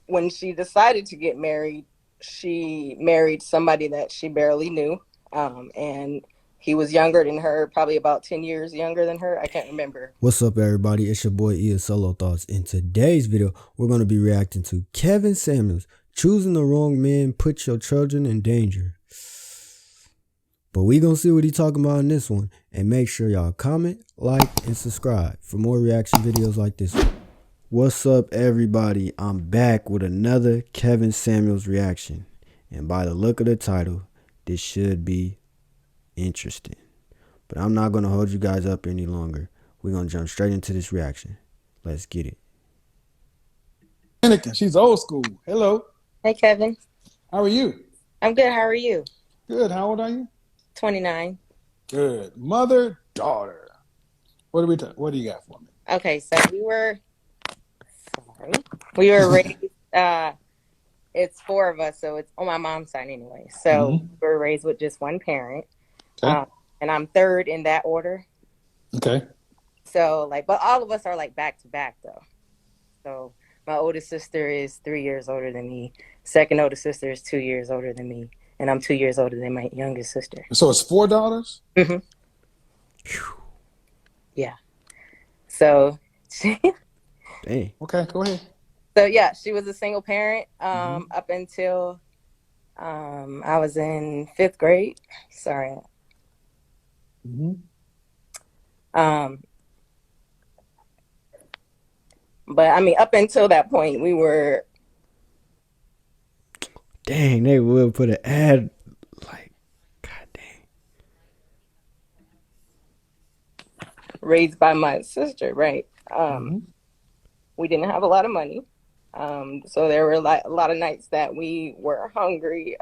when she decided to get married, she married somebody that she barely knew. And he was younger than her, probably about 10 years younger than her. I can't remember. What's up, everybody? It's your boy Eeryt Solo Thoughts. In today's video, we're going to be reacting to Kevin Samuels. Choosing the wrong man puts your children in danger. But we going to see what he talking about in this one. And make sure y'all comment, like, and subscribe for more reaction videos like this one. What's up, everybody? I'm back with another Kevin Samuels reaction. And by the look of the title, this should be interesting. But I'm not going to hold you guys up any longer. We're going to jump straight into this reaction. Let's get it. She's old school. Hello. Hey, Kevin. How are you? I'm good. How are you? Good. How old are you? 29. Good. Mother, daughter. What do you got for me? Okay, so we were raised, it's four of us, so it's on my mom's side anyway. So we were raised with just one parent. Okay. And I'm third in that order. Okay. So but all of us are back to back though. So my oldest sister is 3 years older than me. Second oldest sister is 2 years older than me. And I'm 2 years older than my youngest sister. So it's 4 daughters? Mm-hmm. Yeah. So Dang. Okay, go ahead. So yeah, she was a single parent up until I was in 5th grade. Sorry. But I mean, up until that point, we were. Dang, they will put an ad. Like, god dang. Raised by my sister, right? We didn't have a lot of money. So there were a lot of nights that we were hungry.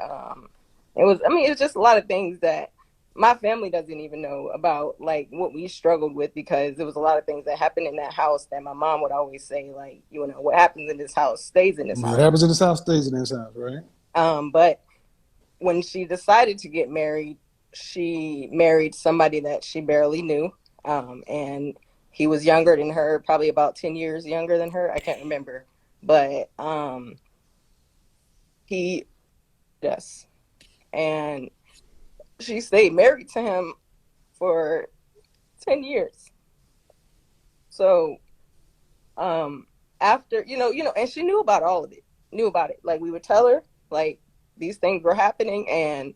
It was just a lot of things that my family doesn't even know about, like what we struggled with, because there was a lot of things that happened in that house that my mom would always say, like, what happens in this house stays in this house. What happens in this house stays in this house, right? But when she decided to get married, she married somebody that she barely knew. And he was younger than her, probably about 10 years younger than her. I can't remember. But yes. And she stayed married to him for 10 years. So after, and she knew about all of it, knew about it. Like, we would tell her, like, these things were happening, and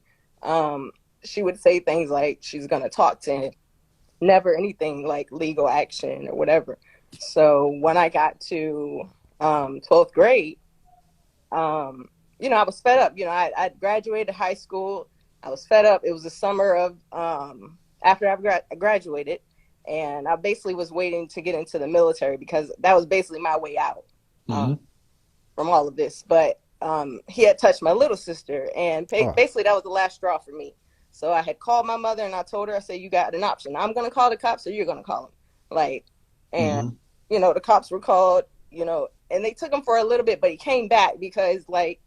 she would say things like she's going to talk to him. Never anything like legal action or whatever. So when I got to 12th grade, I was fed up. I graduated high school. I was fed up. It was the summer of after I graduated, and I basically was waiting to get into the military because that was basically my way out from all of this. But he had touched my little sister, and basically that was the last straw for me. So I had called my mother, and I told her, I said, you got an option. I'm going to call the cops, or you're going to call them. The cops were called, and they took him for a little bit, but he came back because, like,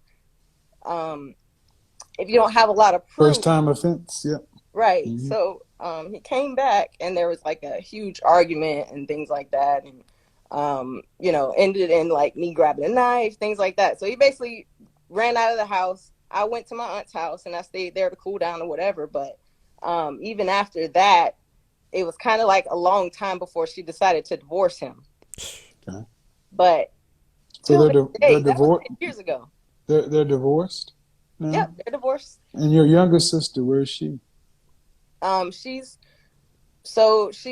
if you don't have a lot of proof. First time offense, yeah. Right. So he came back, and there was like a huge argument and things like that. And, ended in like me grabbing a knife, things like that. So he basically ran out of the house. I went to my aunt's house, and I stayed there to cool down or whatever. But even after that, it was kind of like a long time before she decided to divorce him. Okay. But so they're divorced. 10 years ago. They're divorced now? Yep, they're divorced. And your younger sister, where is she? She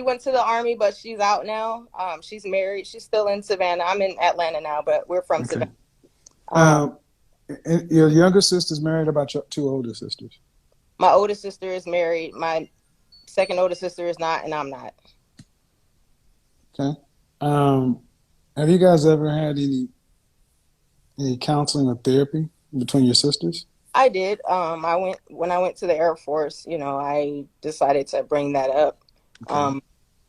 went to the Army, but she's out now. She's married. She's still in Savannah. I'm in Atlanta now, but we're from Savannah. And your younger sister's married about your 2 older sisters? My oldest sister is married. My second oldest sister is not, and I'm not. Okay. Have you guys ever had any counseling or therapy between your sisters? I did. When I went to the Air Force, I decided to bring that up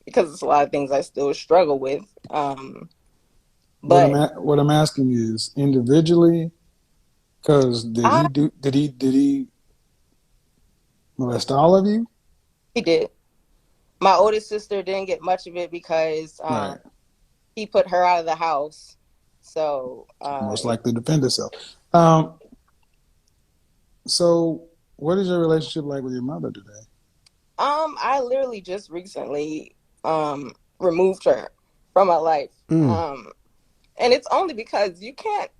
because it's a lot of things I still struggle with. But what I'm asking is individually, because did he molest all of you? He did. My oldest sister didn't get much of it because he put her out of the house. So, Most likely defend herself. Um, so, what is your relationship like with your mother today? I literally just recently removed her from my life. Mm. Um, and it's only because you can't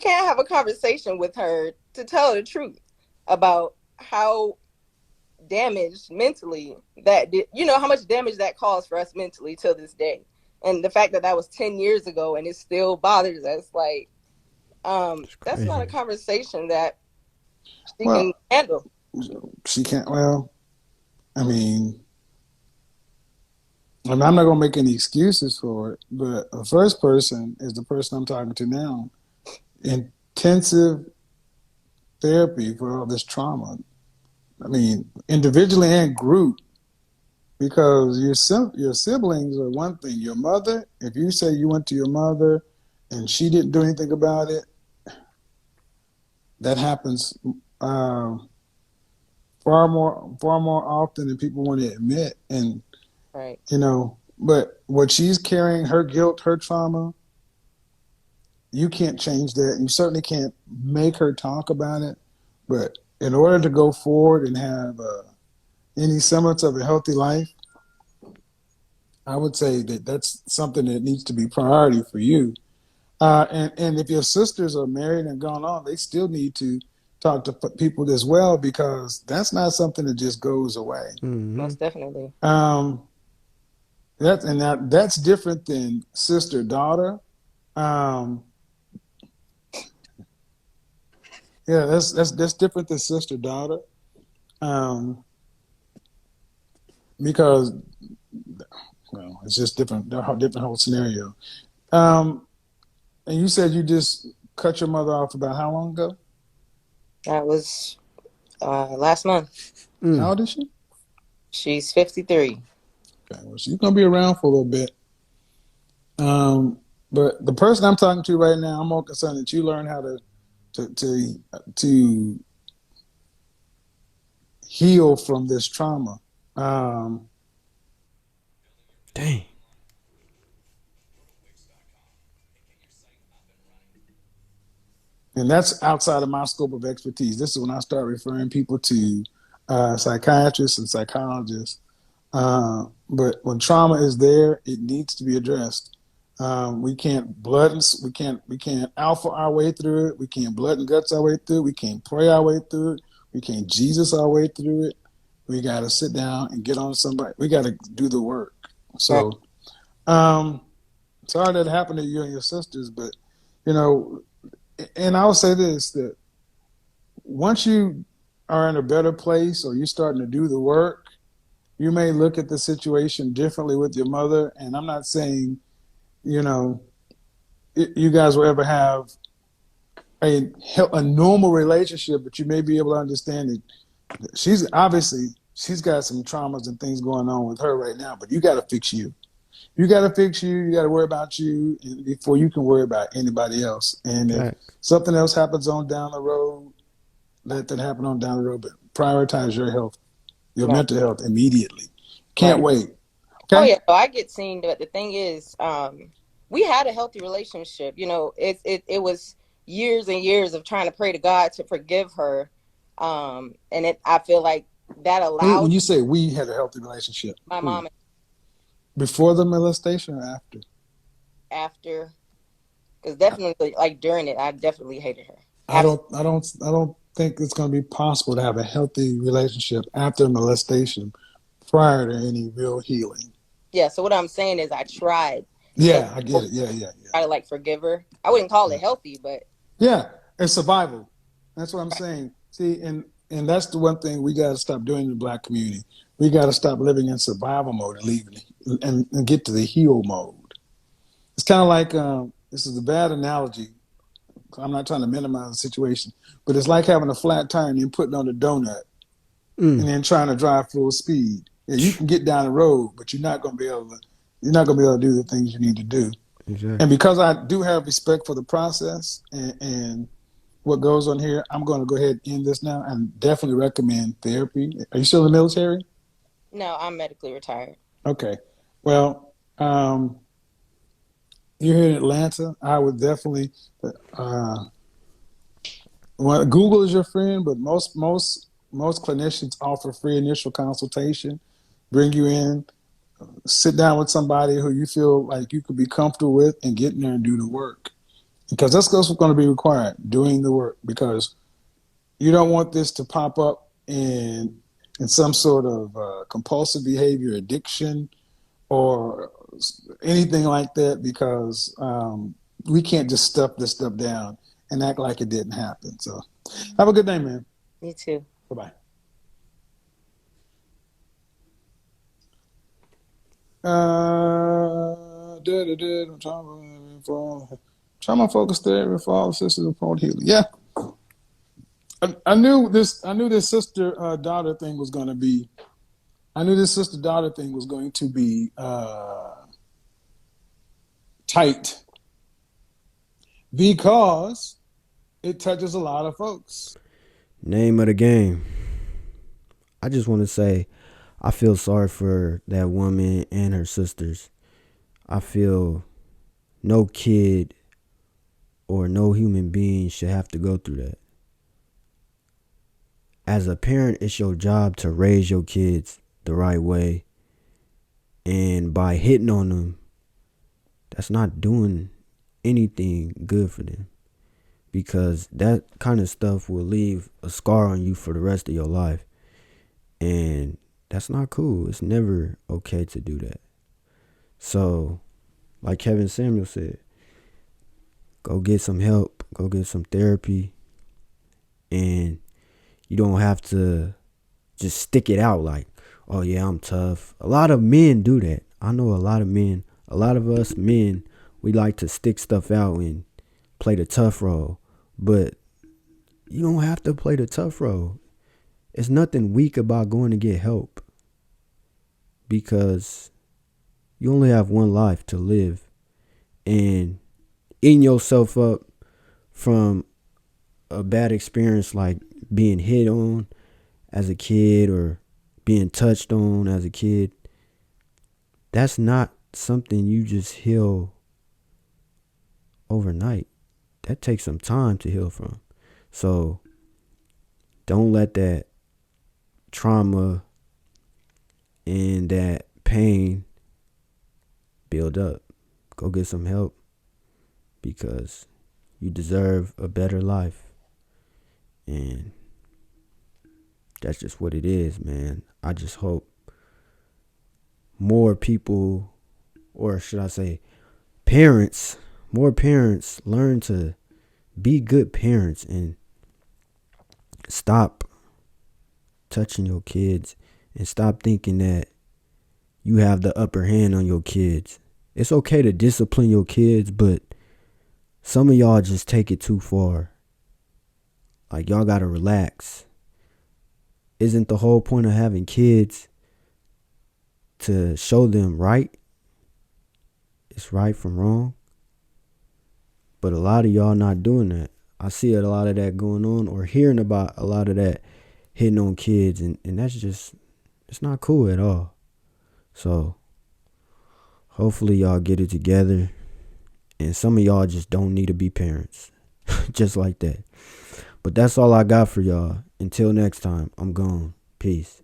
have a conversation with her to tell the truth about how damaged mentally that did, how much damage that caused for us mentally till this day. And the fact that that was 10 years ago and it still bothers us, like, It's that's not crazy. a conversation that she can Well, handle. she can't. Well, I mean, I'm not going to make any excuses for it, but the first person is the person I'm talking to now. Intensive therapy for all this trauma. I mean, individually and group, because your siblings are one thing. Your mother, if you say you went to your mother and she didn't do anything about it, that happens um, far more often than people want to admit. And Right. but what she's carrying, her guilt, her trauma, you can't change that. You certainly can't make her talk about it. But in order to go forward and have any semblance of a healthy life, I would say that that's something that needs to be priority for you. And if your sisters are married and gone on, they still need to talk to people as well, because that's not something that just goes away. Mm-hmm. Most definitely. Um, that's different than sister daughter. Um, yeah, that's different than sister daughter. Um, because well, it's just different whole scenario. Um, and you said you just cut your mother off about how long ago? That was last month. How Mm. old is she? She's 53. Okay, well, she's gonna be around for a little bit. Um, but the person I'm talking to right now, I'm more concerned that you learn how to heal from this trauma. Um, Dang. and that's outside of my scope of expertise. This is when I start referring people to psychiatrists and psychologists. But when trauma is there, it needs to be addressed. We can't alpha our way through it. We can't blood and guts our way through it. We can't pray our way through it. We can't Jesus our way through it. We got to sit down and get on somebody. We got to do the work. Right. So, um, sorry that happened to you and your sisters, but you know, and I'll say this, that once you are in a better place or you're starting to do the work, you may look at the situation differently with your mother. And I'm not saying, you know, you guys will ever have a normal relationship, but you may be able to understand that she's got some traumas and things going on with her right now, but you got to fix you. You got to fix you. You got to worry about you before you can worry about anybody else. And if Facts. something else happens on down the road, let that happen on down the road, but prioritize your health, your Right. mental health immediately. Can't Right. wait. Oh Okay? yeah, so I get seen, but the thing is, we had a healthy relationship. It was years and years of trying to pray to God to forgive her, and I feel like that When allowed you say we had a healthy relationship, my who? mom Before the molestation or after? after, because definitely like during it, I definitely hated her. I don't, Absolutely, I don't, I don't think it's going to be possible to have a healthy relationship after molestation prior to any real healing. yeah. So what I'm saying is, I tried so Yeah, I get it. Yeah, yeah, try to like forgive her. I wouldn't call yeah. it healthy, but Yeah, it's survival. That's what I'm saying. See, and that's the one thing we got to stop doing in the black community. We got to stop living in survival mode and leave and get to the heal mode. It's kind of like this is a bad analogy. I'm not trying to minimize the situation, but it's like having a flat tire and then putting on a donut Mm. and then trying to drive full speed. Yeah, you can get down the road, but you're not going to be able to do the things you need to do. And Exactly. because I do have respect for the process and what goes on here, I'm going to go ahead and end this now and definitely recommend therapy. Are you still in the military? no, I'm medically retired. Okay. Well, You're here in Atlanta. I would definitely. Uh, well, Google is your friend, but most clinicians offer free initial consultation. Bring you in, sit down with somebody who you feel like you could be comfortable with, and get in there and do the work. Because that's what's going to be required, doing the work. Because you don't want this to pop up in some sort of compulsive behavior, addiction, or anything like that. Because we can't just stuff this stuff down and act like it didn't happen. So, have a good day, man. Me too. Bye bye. I'm trying to focus there for all the sisters of Port Healing. Yeah, I knew this. I knew this sister daughter thing was going to be. I knew this sister daughter thing was going to be tight because it touches a lot of folks. Name of the game. I just want to say, I feel sorry for that woman and her sisters. I feel no kid or no human being should have to go through that. As a parent, it's your job to raise your kids the right way. And by hitting on them, that's not doing anything good for them. Because that kind of stuff will leave a scar on you for the rest of your life. And that's not cool. It's never okay to do that. So, like Kevin Samuel said, go get some help, go get some therapy, and you don't have to just stick it out like, oh yeah, I'm tough. A lot of men do that. I know a lot of men, a lot of us men, we like to stick stuff out and play the tough role. But you don't have to play the tough role. It's nothing weak about going to get help, because you only have one life to live. And eating yourself up from a bad experience like being hit on as a kid or being touched on as a kid, that's not something you just heal overnight. That takes some time to heal from. So don't let that trauma and that pain build up. Go get some help, because you deserve a better life. And that's just what it is, man. I just hope more people, or should I say parents, more parents learn to be good parents and stop touching your kids and stop thinking that you have the upper hand on your kids. It's okay to discipline your kids, but some of y'all just take it too far. Like, y'all gotta relax. Isn't the whole point of having kids to show them right? It's right from wrong. But a lot of y'all not doing that. I see a lot of that going on, or hearing about a lot of that hitting on kids, and that's just, it's not cool at all. So hopefully y'all get it together, and some of y'all just don't need to be parents. Just like that. But that's all I got for y'all. Until next time, I'm gone. Peace.